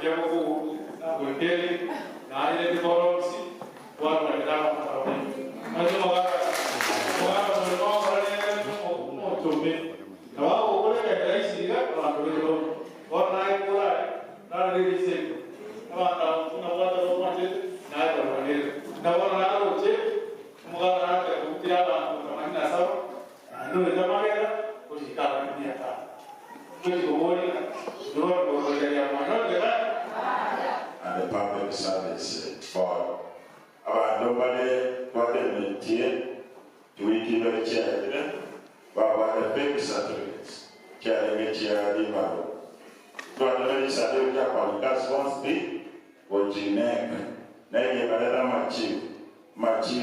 jago hotel na ile borosi wa madam azu moga no rane no tobe na wa ore ka raisi ga na ko और ना एक पूरा है ना रेडी से अब आता हूँ ना वो तो वो मजे ना तो बने ना वो ना वो चे मुझे ना के उतिया बात तो मन ना सब नो जमा गया कुछ कारण नहीं आता कुछ बोल जोर बोल गया मानो देखा and the public service for our nobody parliamentie to wiki the chair but the big certificates carrying chair di baru Tuan-tuan saya ucap kualitas sponsor, wajinek, naya pada maci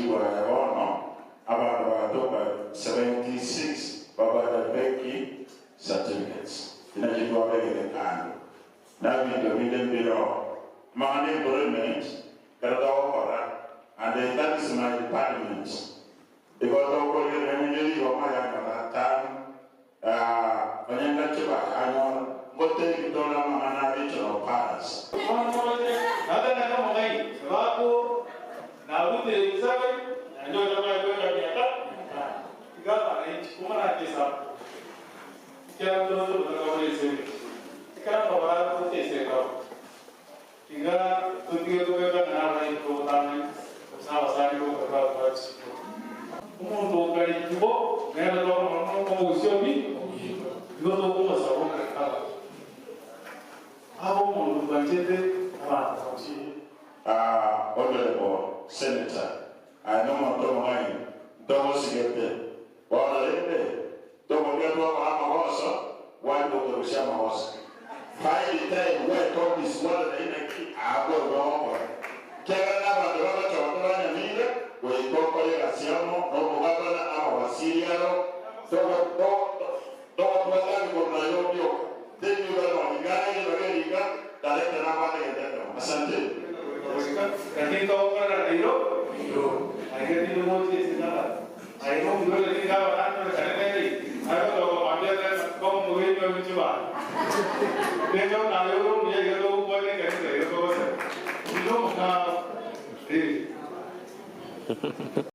wahana, abang abang 76, bapa beki certificates. Ina jitu apa yang kan? Nabi Dominion Biro, mana government kerana orang, and that is my department. Because orang yang menjadi orang yang mengatakan, penyangga coba hanya Bote dola mana regional paras. Ada nama mengai. Sebab nalu tu sahaja. Anjur nama itu kami ada. Tiga hari cuma nak kisah. Tiada tu berkau bersih. Tiga orang tu bersih kau. Tiga tu kan nama itu tangan. Sama sama itu berkau bersih. Umur tu kali tu, mereka tu orang kau usia ni. Dua tu kau masuk orang kerja. Honorable Senator, I know my domain, don't get there. What are they? Don't get what I'm a horse, why don't we share my horse? Find the time where all this water in a key, I will go. Kerana pada orang yang ni, we go for your asiamo, no mugabana, our Syriano, don't matter for my own. Then you are on the guy, you are ready, direct and I'm going to Asante. Nanti kau kan ada hero, akhirnya itu mau jadi apa? Akhirnya itu lagi kau kan ada kerja ni. Akhirnya kau ambil kan kau mungkin kau mencoba. Dia kau nak hero, dia hero buat ni kerja, hero kau sah. Itu mana?